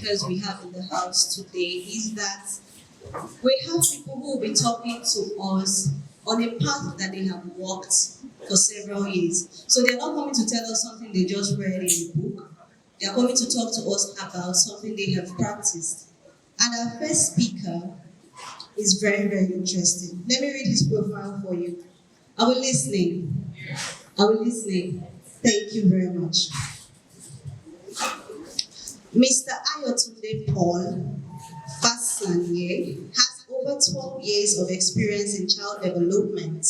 speakers we have in the house today is that we have people who will be talking to us on a path that they have walked for several years. So they're not coming to tell us something they just read in a book. They're coming to talk to us about something they have practiced. And our first speaker is very, very interesting. Let me read his profile for you. Are we listening? Are we listening? Thank you very much. Mr. Ayotunde Paul Fasanya has over 12 years of experience in child development.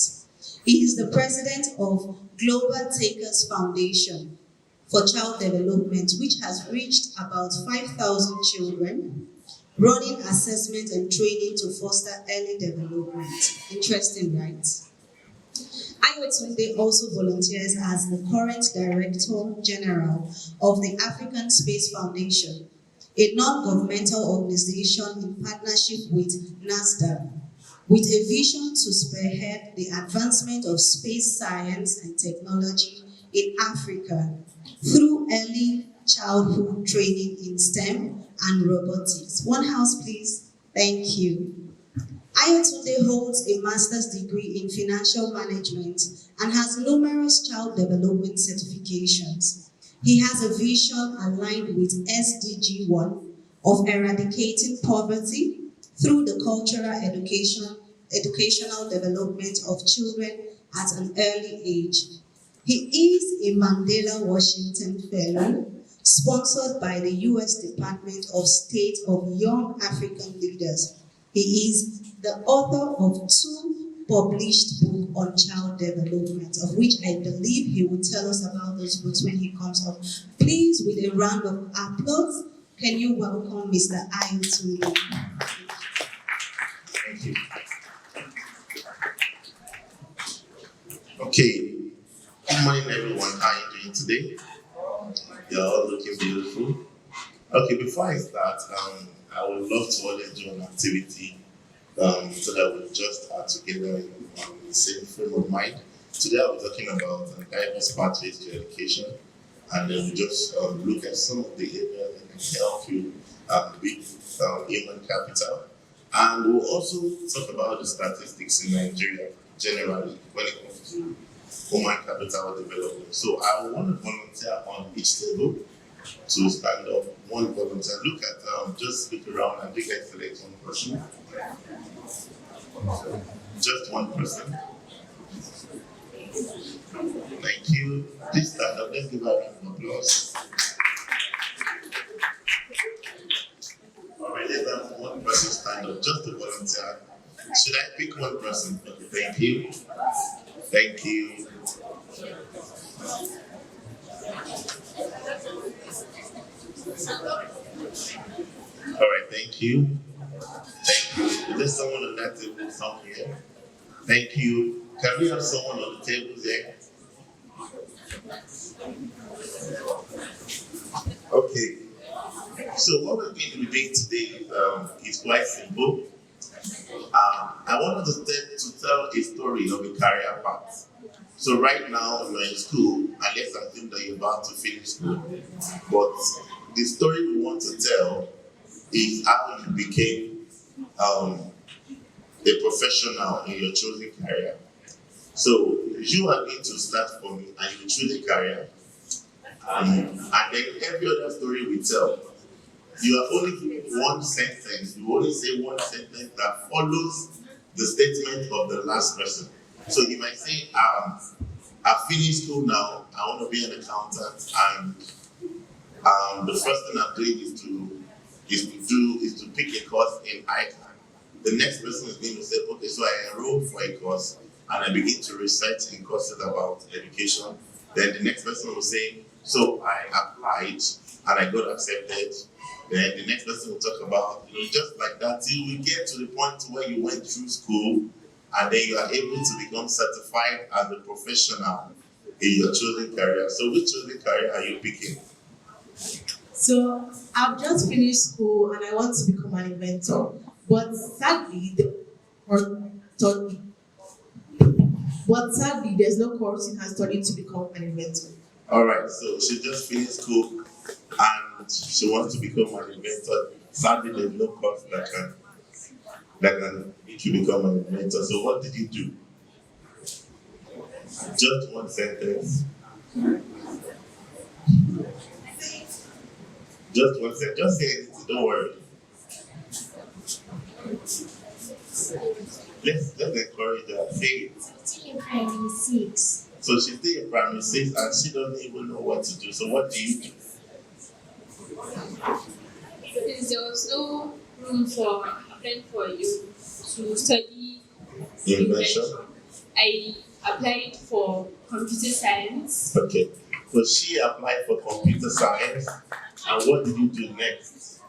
He is the president of Global Takers Foundation for Child Development, which has reached about 5,000 children, running assessment and training to foster early development. Interesting, right? Ayotunde also volunteers as the current Director General of the African Space Foundation, a non-governmental organization in partnership with NASDAQ, with a vision to spearhead the advancement of space science and technology in Africa through early childhood training in STEM and robotics. One house, please. Thank you. Ayotunde holds a master's degree in financial management and has numerous child development certifications. He has a vision aligned with SDG 1 of eradicating poverty through the educational development of children at an early age. He is a Mandela Washington Fellow, sponsored by the U.S. Department of State of Young African Leaders. He is the author of 2 published books on child development, of which I believe he will tell us about those books when he comes up. Please, with a round of applause, can you welcome Mr. Ayotunde? Thank you. Okay. Good morning, everyone. How are you doing today? You're all looking beautiful. Okay, before I start, I would love to always do an activity so that we just are together on the same frame of mind. Today I'll be talking about diverse pathways to education, and then we just look at some of the areas that can help you with human capital. And we'll also talk about the statistics in Nigeria generally when it comes to human capital development. So I want to volunteer on each table to stand up. One volunteer. Look at just look around and you guys select one person. Just one person. Thank you. Please stand up. Let's give her a round of applause. All right, let's have one person stand up. Just a volunteer. Should I pick one person? Okay, thank you. Thank you. All right, thank you. Thank you. Is there someone on that table somewhere? Thank you. Can we have someone on the table there? Okay. So what we're going to be doing today is quite simple. I wanted to tell a story of a career path. So right now you're in school, unless I think that you're about to finish school. But the story we want to tell is how you became a professional in your chosen career. So you are going to start from and you choose a career. And then every other story we tell, you are only one sentence. You only say one sentence that follows the statement of the last person. So you might say, I finished school now, I want to be an accountant, and the first thing I'm doing is to pick a course in ICANN. The next person is going to say, okay, so I enrolled for a course and I begin to research in courses about education. Then the next person will say, so I applied and I got accepted. Then the next person will talk about, just like that till we get to the point where you went through school and then you are able to become certified as a professional in your chosen career. So which chosen career are you picking? So I've just finished school and I want to become an inventor. But sadly, there's no course you can study to become an inventor. All right, so she just finished school and she wants to become an inventor. Sadly, there's no course that can make you become an inventor. So what did you do? Just one sentence. Just one sentence. Just say anything. Don't worry. Let's encourage her. Say it. Still in primary 6. So she's still in primary 6 and she doesn't even know what to do. So what do you do? Because there was no room for then for you to study Invention. I applied for computer science. Okay. So she applied for computer science, and what did you do next?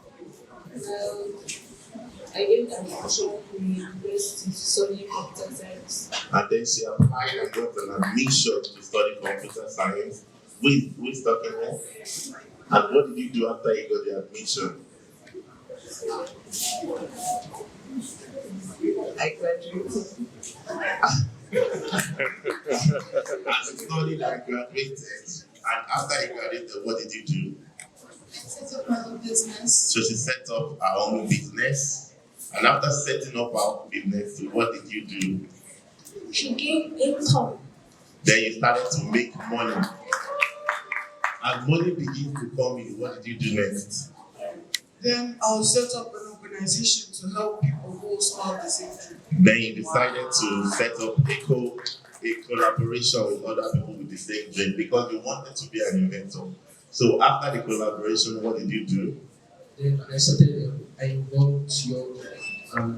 I gave an admission to university to study computer science. And then she applied and got an admission to study computer science with Stockholm. And what did you do after you got the admission? I graduated. As you studied and graduated, and after you graduated, what did you do? Set up my own business. So she set up her own business. And after setting up her own business, what did you do? She gained income. Then you started to make money. As money begins to come in, what did you do next? Then I'll set up an organization to help people who start the same dream. Then you decided to set up a collaboration with other people with the same dream because you wanted to be an inventor. So after the collaboration, what did you do? Then I involved young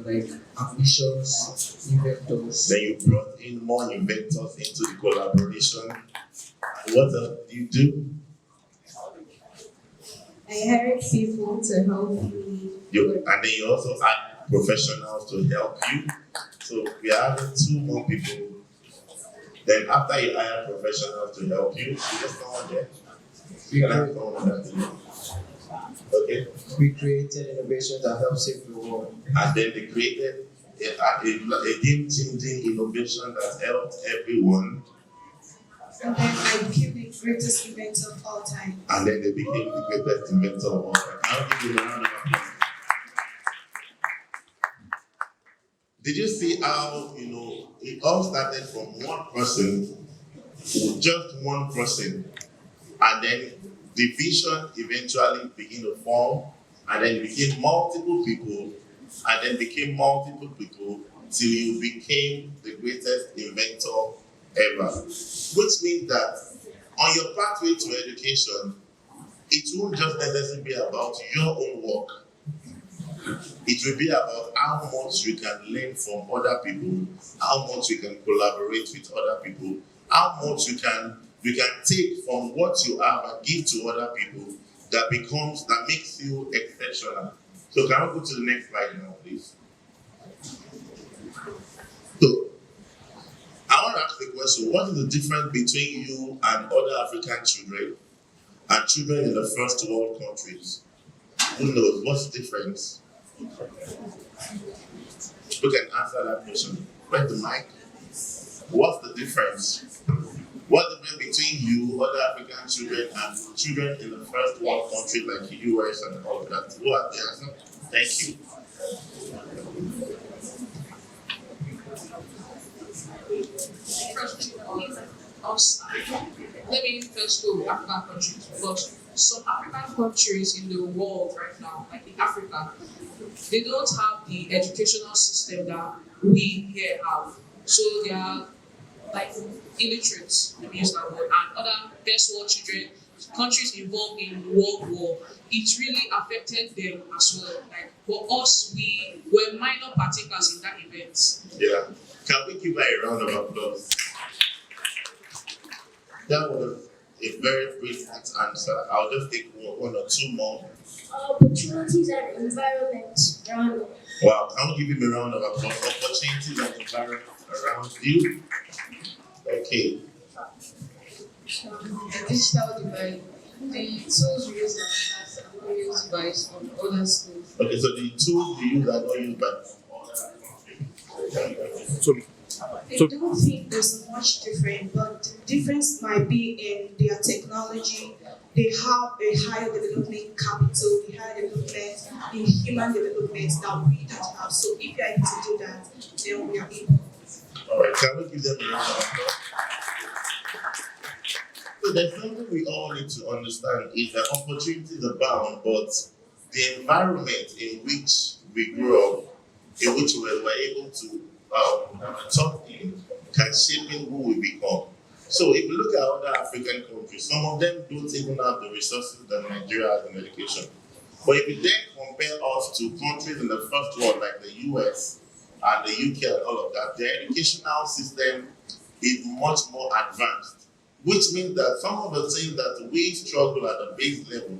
like ambitious inventors. Then you brought in more inventors into the collaboration. What else did you do? I hired people to help me. And then you also had professionals to help you. So we are having 2 more people. Then after you hire professionals to help you, there's someone there. We, Can I have cre- someone that? Okay. we created innovations that help save the world. And then they created a game-changing innovation that helped everyone. And then I became the greatest inventor of all time. And then they became the greatest inventor of all time. I'll give you a round of applause. Did you see how, it all started from one person, just one person, and then the vision eventually began to form, and then it became multiple people, and then became multiple people, till you became the greatest inventor ever. Which means that on your pathway to education, it won't just necessarily be about your own work. It will be about how much you can learn from other people, how much you can collaborate with other people, how much you can take from what you have and give to other people that makes you exceptional. So can we go to the next slide now, please? So I want to ask the question, what is the difference between you and other African children and children in the first world countries? Who knows? What's the difference? Who can answer that question? Where's the mic? What's the difference? What's the difference between you, other African children, and children in the first world country like the US and all of that? Who has the answer? Thank you. First, us. Let me first go with African countries because some African countries in the world right now, like in Africa, they don't have the educational system that we here have. So they are like illiterate, let me use that word, and other first world children, countries involved in World War, it really affected them as well. Like for us, we were minor partakers in that event. Yeah. Can we give her a round of applause? That was a very brief answer. I'll just take one or 2 more. Opportunities and environment around us. Wow, can we give him a round of applause? Opportunities and environment around you. Okay. The digital divide. The tools we use are not used by some other schools. Okay, so the tools you use are not used by So, I don't think there's much different, but the difference might be in their technology. They have a higher development capital, the higher development in human development that we don't have. So if you are able to do that, then we are able. All right, can we give them a round of applause? So there's something we all need to understand is that opportunities abound, but the environment in which we grew up, in which we were able to talk in, can shape in who we become. So if you look at other African countries, some of them don't even have the resources that Nigeria has in education. But if you then compare us to countries in the first world like the US and the UK and all of that, their educational system is much more advanced, which means that some of the things that we struggle at the base level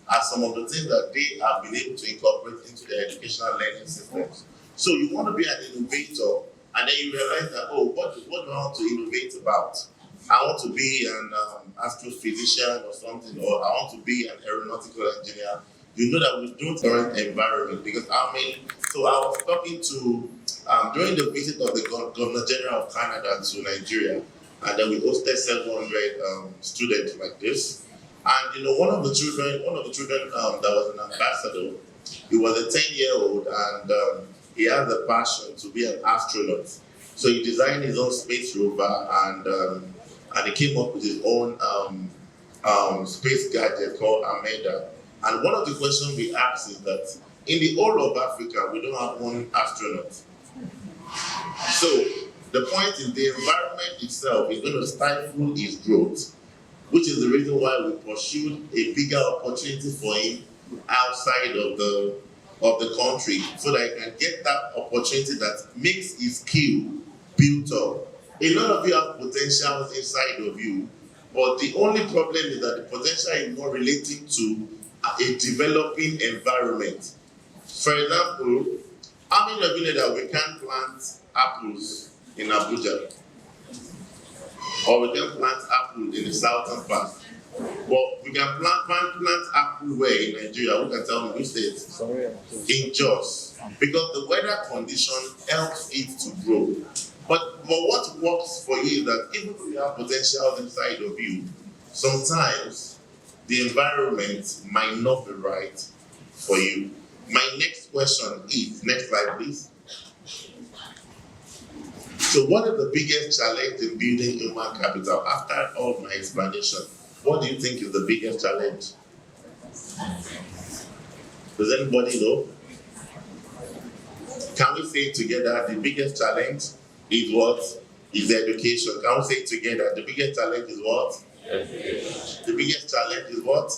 are some of the things that they have been able to incorporate into their educational learning systems. So you want to be an innovator, and then you realize that, oh, what do I want to innovate about? I want to be an astrophysician or something, or I want to be an aeronautical engineer. You know that we don't current environment because so I was talking to, during the visit of the Governor General of Canada to Nigeria, and then we hosted 700 students like this. And you know, one of the children that was an ambassador, he was a 10-year-old, and he had the passion to be an astronaut. So he designed his own space rover, and he came up with his own space gadget called Ameda. And one of the questions we asked is that in the whole of Africa, we don't have one astronaut. So the point is the environment itself is going to stifle his growth, which is the reason why we pursued a bigger opportunity for him outside of the country, so that he can get that opportunity that makes his skill built up. A lot of you have potentials inside of you, but the only problem is that the potential is more relating to a developing environment. For example, how many of you know that we can't plant apples in Abuja? Or we can plant apple in the southern part? But we can plant apple where in Nigeria? Who can tell me which state? In Jos. Because the weather condition helps it to grow. But what works for you is that even though you have potential inside of you, sometimes the environment might not be right for you. My next question is, next slide please. So what is the biggest challenge in building human capital? After all my explanation, what do you think is the biggest challenge? Does anybody know? Can we say it together? The biggest challenge is what? Is education. Can we say it together? The biggest challenge is what? The biggest challenge is what?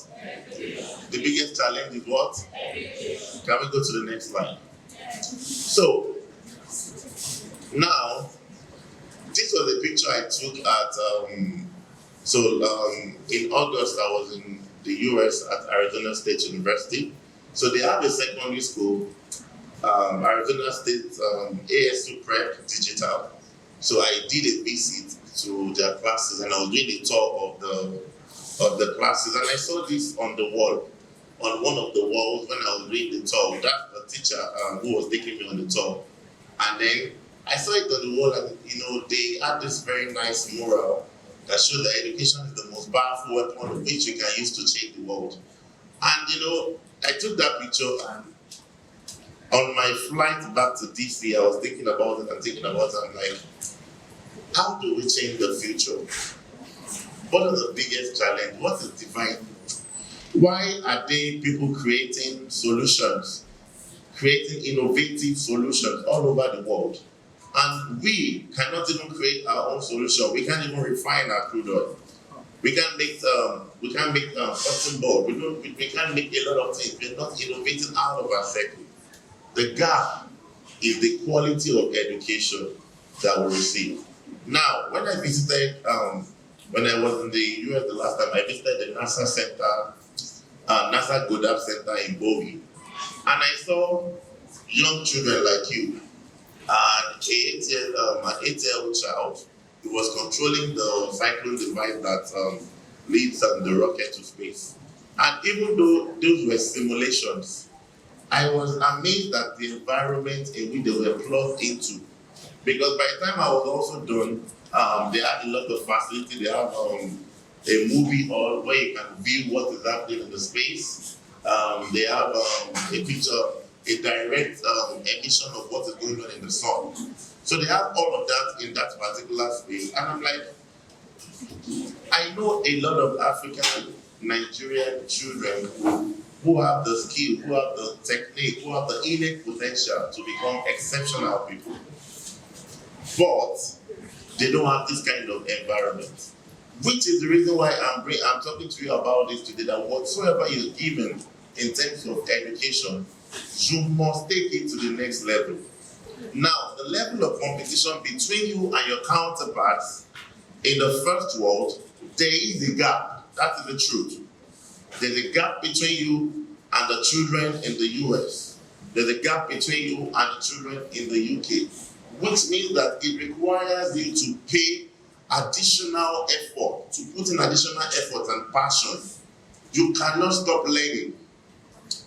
The biggest challenge is what? Can we go to the next slide? So, now, this was a picture I took at, in August I was in the US at Arizona State University. So they have a secondary school, Arizona State ASU Prep Digital. So I did a visit to their classes, and I was doing a tour of the classes, and I saw this on the wall, on one of the walls when I was doing the tour. That's the teacher who was taking me on the tour. And then I saw it on the wall, and you know, they had this very nice mural that showed that education is the most powerful weapon of which you can use to change the world. And you know, I took that picture, and on my flight back to DC, I was thinking about it and thinking about it. I'm like, how do we change the future? What is the biggest challenge? What is divine? Why are they people creating solutions, creating innovative solutions all over the world? And we cannot even create our own solution. We can't even refine our crude oil. We can't make cotton ball. We can't make a lot of things. We're not innovating out of our circle. The gap is the quality of education that we receive. Now, when I visited, when I was in the US the last time, I visited the NASA Center, NASA Goddard Center in Bowie, and I saw young children like you, and an 8-year-old child who was controlling the cyclone device that leads the rocket to space. And even though those were simulations, I was amazed at the environment in which they were plugged into. Because by the time I was also done, they had a lot of facility. They have a movie hall where you can view what is happening in the space. They have a picture, a direct emission of what is going on in the sun. So they have all of that in that particular space. And I'm like, I know a lot of African Nigerian children who have the skill, who have the technique, who have the innate potential to become exceptional people. But they don't have this kind of environment. Which is the reason why I'm talking to you about this today, that whatsoever is given in terms of education, you must take it to the next level. Now, the level of competition between you and your counterparts in the first world, there is a gap. That is the truth. There's a gap between you and the children in the US. There's a gap between you and the children in the UK, which means that it requires you to pay additional effort, to put in additional effort and passion. You cannot stop learning.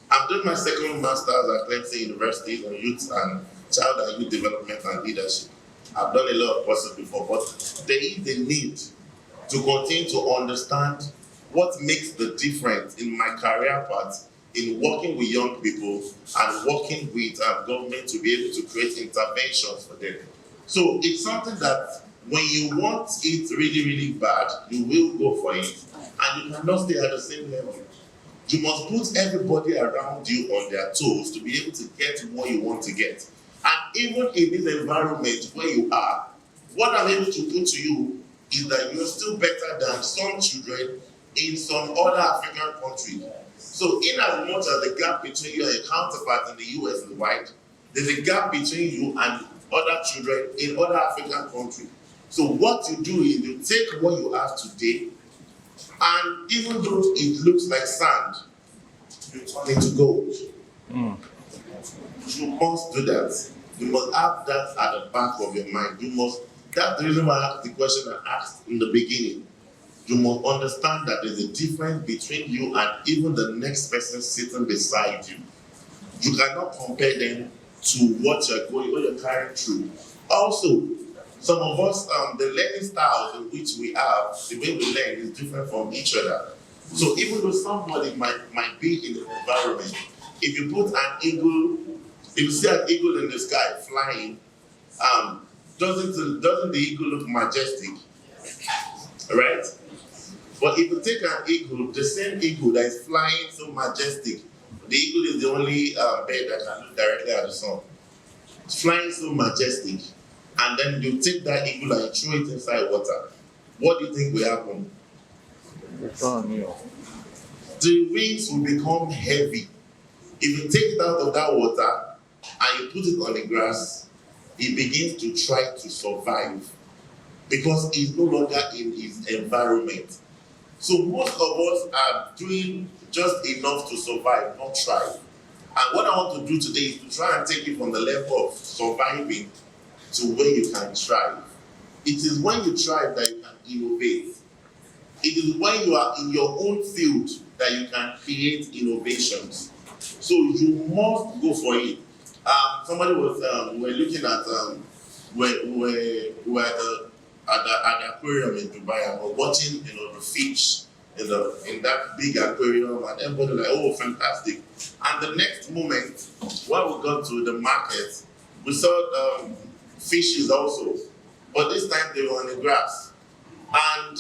I'm doing my second master's at Clemson University on youth and child and youth development and leadership. I've done a lot of courses before, but there is a need to continue to understand what makes the difference in my career path in working with young people and working with government to be able to create interventions for them. So it's something that when you want it really, really bad, you will go for it, and you cannot stay at the same level. You must put everybody around you on their toes to be able to get what you want to get. And even in this environment where you are, what I'm able to put to you is that you're still better than some children in some other African countries. So in as much as the gap between you and your counterpart in the US is wide, there's a gap between you and other children in other African countries. So what you do is you take what you have today, and even though it looks like sand, you turn it to gold. You must do that. You must have that at the back of your mind. That's the reason why I asked the question I asked in the beginning. You must understand that there's a difference between you and even the next person sitting beside you. You cannot compare them to what you're carrying through. Also, some of us, the learning styles in which we have, the way we learn is different from each other. So even though somebody might be in an environment, if you put an eagle, if you see an eagle in the sky flying, doesn't the eagle look majestic? Right? But if you take an eagle, the same eagle that is flying so majestic, the eagle is the only bird that can look directly at the sun. It's flying so majestic, and then you take that eagle and you throw it inside water. What do you think will happen? The wings will become heavy. If you take it out of that water and you put it on the grass, it begins to try to survive because it's no longer in its environment. So most of us are doing just enough to survive, not thrive. And what I want to do today is to try and take it from the level of surviving to where you can thrive. It is when you thrive that you can innovate. It is when you are in your own field that you can create innovations. So you must go for it. Somebody was, we were looking at, we were at the aquarium in Dubai, and we're watching, the fish in that big aquarium, and everybody like, oh, fantastic. And the next moment, when we got to the market, we saw fishes also, but this time they were on the grass, and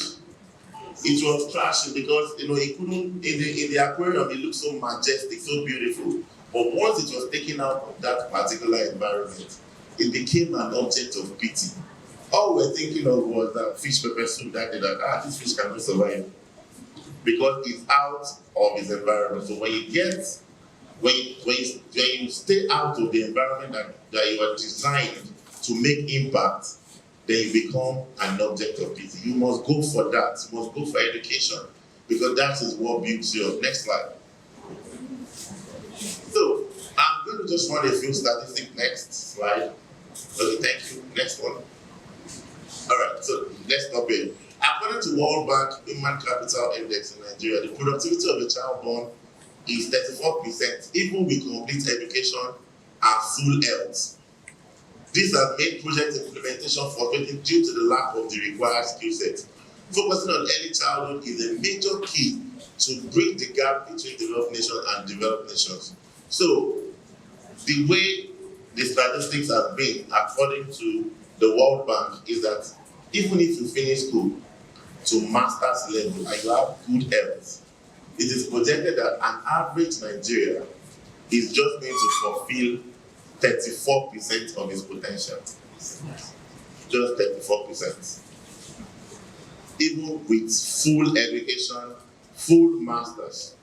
it was trashy because it couldn't in the aquarium. It looked so majestic, so beautiful, but once it was taken out of that particular environment, it became an object of pity. All we're thinking of was that fish pepper soup that day, that this fish cannot survive because it's out of its environment. So when you stay out of the environment that you are designed to make impact, then you become an object of pity. You must go for that. You must go for education because that is what builds you up. Next slide. So I'm going to just run a few statistics. Next slide. Okay, thank you. Next one. All right, so let's stop here. According to World Bank Human Capital Index in Nigeria, the productivity of a child born is 34%, even with complete education and full health. This has made project implementation frustrating due to the lack of the required skill set. Focusing on early childhood is a major key to bridge the gap between developed nations and developed nations. So, the way the statistics have been, according to the World Bank, is that even if you finish school to master's level and you have good health, it is projected that an average Nigerian is just going to fulfill 34% of his potential. Just 34%. Even with full education, full masters,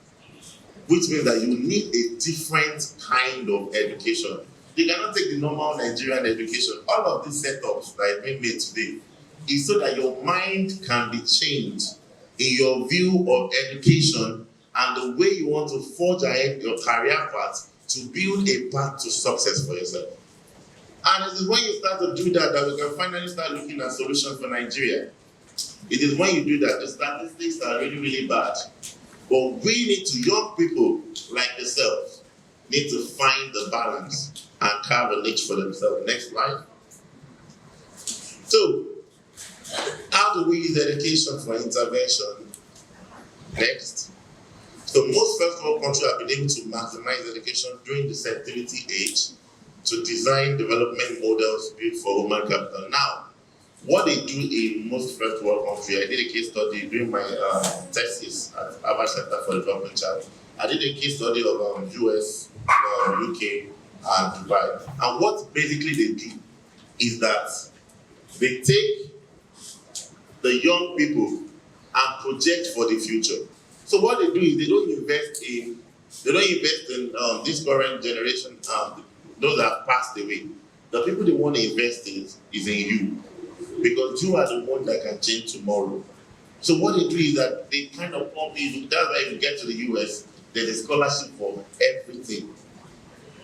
which means that you need a different kind of education. You cannot take the normal Nigerian education. All of these setups that have been made today is so that your mind can be changed in your view of education and the way you want to forge ahead your career path to build a path to success for yourself. And it is when you start to do that that we can finally start looking at solutions for Nigeria. It is when you do that, the statistics are really, really bad. But we need to, young people like yourselves, need to find the balance and carve a niche for themselves. Next slide. So, how do we use education for intervention? Next. So most first world countries have been able to maximize education during the sensitivity age to design development models built for human capital. Now, what they do in most first world countries, I did a case study during my thesis at Harvard Center for Development Child. I did a case study of US, UK, and Dubai. And what basically they do is that they take the young people and project for the future. So what they do is they don't invest in this current generation, those that have passed away. The people they want to invest in is in you, because you are the one that can change tomorrow. So what they do is that they kind of pump you. That's why if you get to the US, there's a scholarship for everything.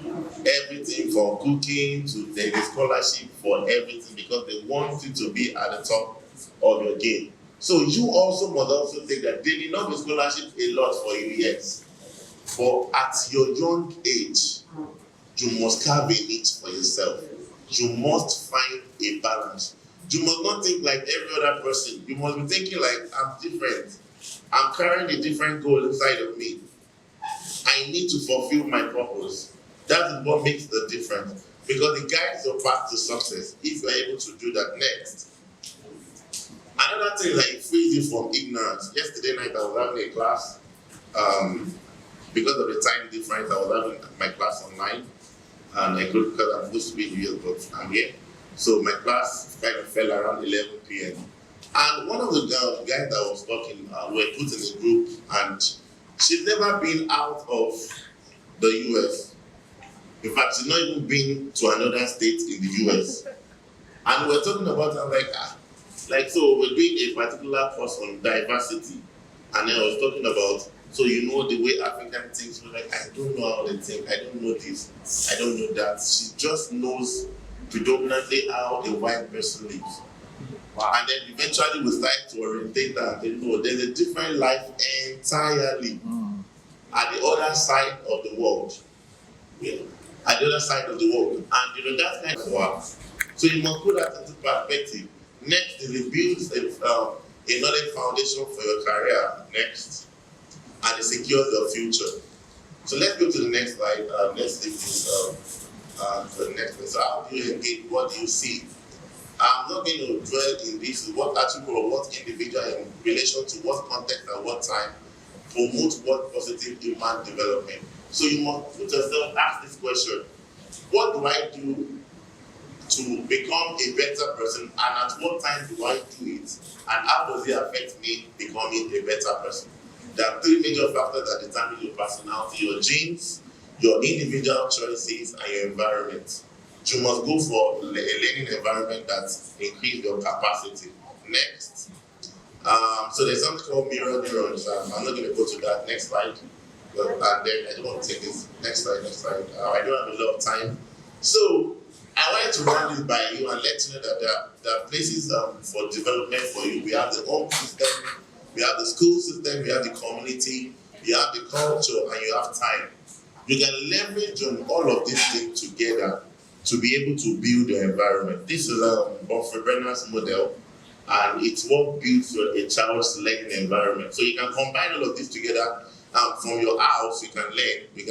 Everything from cooking to there's a scholarship for everything, because they want you to be at the top of your game. So you also must also take that. There may not be scholarship a lot for you, yes. But at your young age, you must carve a niche for yourself. You must find a balance. You must not think like every other person. You must be thinking like, I'm different. I'm carrying a different goal inside of me. I need to fulfill my purpose. That is what makes the difference. Because it guides your path to success if you're able to do that. Next. Another thing that frees you from ignorance. Yesterday night I was having a class. Because of the time difference, I was having my class online. And I could, because I'm supposed to be in US, but I'm here. So my class kind of fell around 11 p.m. And one of the guys that was talking, we were put in a group, and she's never been out of the US. In fact, she's not even been to another state in the US. And we were talking about, I'm like, so we're doing a particular course on diversity. And then I was talking about, so you know the way African thinks, we're like, I don't know how they think, I don't know this, I don't know that. She just knows predominantly how a white person lives. Wow. And then eventually we start to orientate her and say, no, there's a different life entirely at the other side of the world. Yeah. At the other side of the world. And you know, that's kind of work. So you must put that into perspective. Next is it builds a knowledge foundation for your career. Next. And it secures your future. So let's go to the next slide. Let's take this to the next one. So how do you engage? What do you see? I'm not going to dwell in this, what attribute or what individual in relation to what context at what time promote what positive human development. So you must put yourself, ask this question: what do I do to become a better person, and at what time do I do it, and how does it affect me becoming a better person? There are three major factors that determine your personality: your genes, your individual choices, and your environment. You must go for a learning environment that increases your capacity. Next. So there's something called mirror neurons. I'm not going to go to that. Next slide. And then I don't want to take this. Next slide, next slide. I don't have a lot of time. So I wanted to run this by you and let you know that there are places for development for you. We have the home system, we have the school system, we have the community, we have the culture, and you have time. You can leverage on all of these things together to be able to build your environment. This is Brenner's model, and it's what builds a child's learning environment. So you can combine all of this together. From your house, you can learn in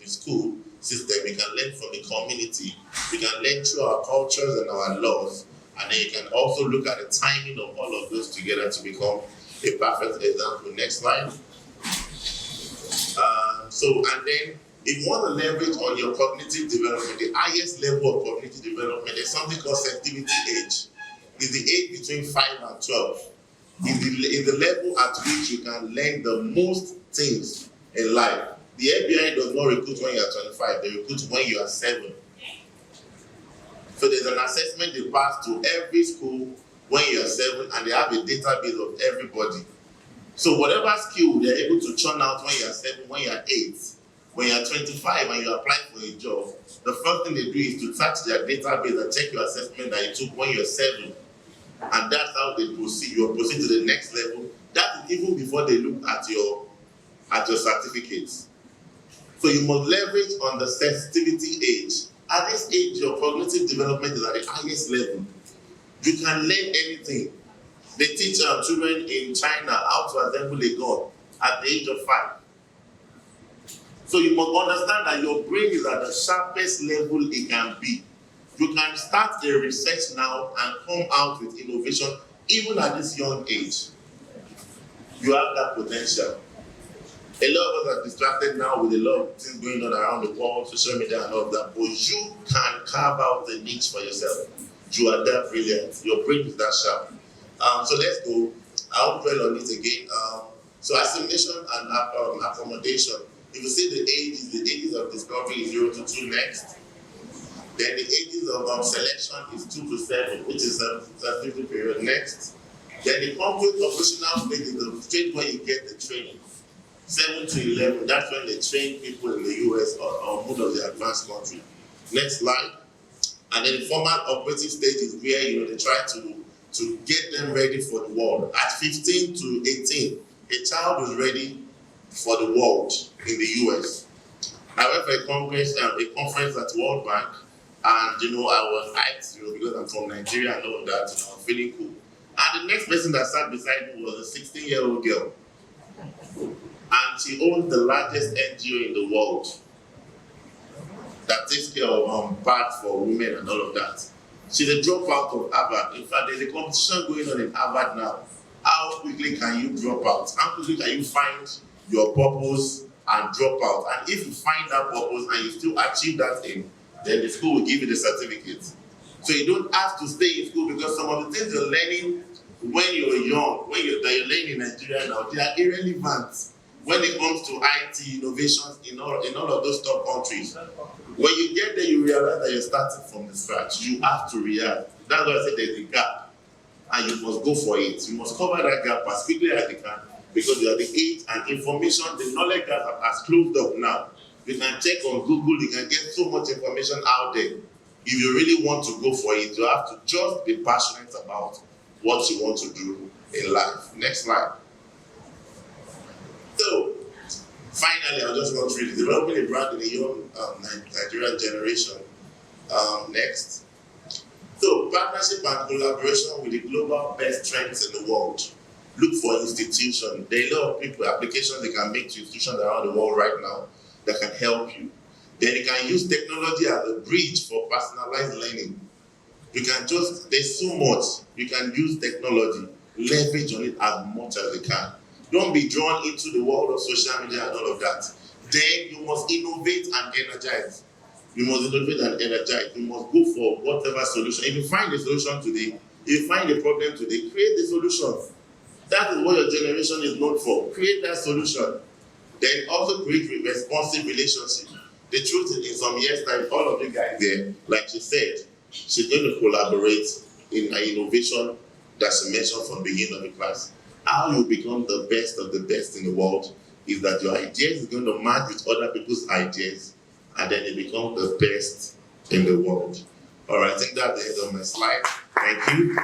the school system, you can learn from the community, you can learn through our cultures and our laws, and then you can also look at the timing of all of those together to become a perfect example. Next slide. And then if you want to leverage on your cognitive development, the highest level of cognitive development, there's something called sensitivity age. It's the age between 5 and 12. Is the level at which you can learn the most things in life. The FBI does not recruit when you are 25, they recruit when you are 7. So there's an assessment they pass to every school when you are 7, and they have a database of everybody. So whatever skill they're able to churn out when you are 7, when you are 8, when you are 25 and you apply for a job, the first thing they do is to search their database and check your assessment that you took when you are 7. And that's how they proceed. You proceed to the next level. That is even before they look at your certificates. So you must leverage on the sensitivity age. At this age, your cognitive development is at the highest level. You can learn anything. They teach children in China how to assemble a gun at the age of 5. So you must understand that your brain is at the sharpest level it can be. You can start a research now and come out with innovation even at this young age. You have that potential. A lot of us are distracted now with a lot of things going on around the world, social media and all of that, but you can carve out the niche for yourself. You are that brilliant. Your brain is that sharp. So let's go. I won't dwell on it again. So assimilation and accommodation. If you see the ages of discovery is 0 to 2 next. Then the ages of selection is 2 to 7, which is a certificate period next. Then the complete operational stage is the stage where you get the training. 7 to 11, that's when they train people in the US or most of the advanced countries. Next slide. And then the formal operating stage is where they try to get them ready for the world. At 15 to 18, a child is ready for the world in the US. I went for a conference at World Bank, and I was hyped, because I'm from Nigeria and all of that, I was feeling cool. And the next person that sat beside me was a 16-year-old girl. And she owns the largest NGO in the world that takes care of pads for women and all of that. She's a dropout of Harvard. In fact, there's a competition going on in Harvard now. How quickly can you drop out? How quickly can you find your purpose and drop out? And if you find that purpose and you still achieve that thing, then the school will give you the certificate. So you don't have to stay in school, because some of the things you're learning when you're young, that you're learning in Nigeria now, they are irrelevant when it comes to IT innovations in all of those top countries. When you get there, you realize that you're starting from the scratch. You have to react. That's why I said there's a gap, and you must go for it. You must cover that gap as quickly as you can, because you are the age and information, the knowledge gap has closed up now. You can check on Google, you can get so much information out there. If you really want to go for it, you have to just be passionate about what you want to do in life. Next slide. So, finally, I just want to read developing a brand in a young Nigerian generation. Next. So, partnership and collaboration with the global best trends in the world. Look for institutions. There are a lot of people, applications they can make to institutions around the world right now that can help you. Then you can use technology as a bridge for personalized learning. There's so much. You can use technology, leverage on it as much as you can. Don't be drawn into the world of social media and all of that. Then you must innovate and energize. You must go for whatever solution. If you find a solution today, if you find a problem today, create the solution. That is what your generation is known for. Create that solution. Then also create responsive relationship. The truth is, in some years' time, all of you guys there, like she said, she's going to collaborate in an innovation that she mentioned from the beginning of the class. How you become the best of the best in the world is that your ideas is going to match with other people's ideas, and then you become the best in the world. All right, I think that's the end of my slide. Thank you.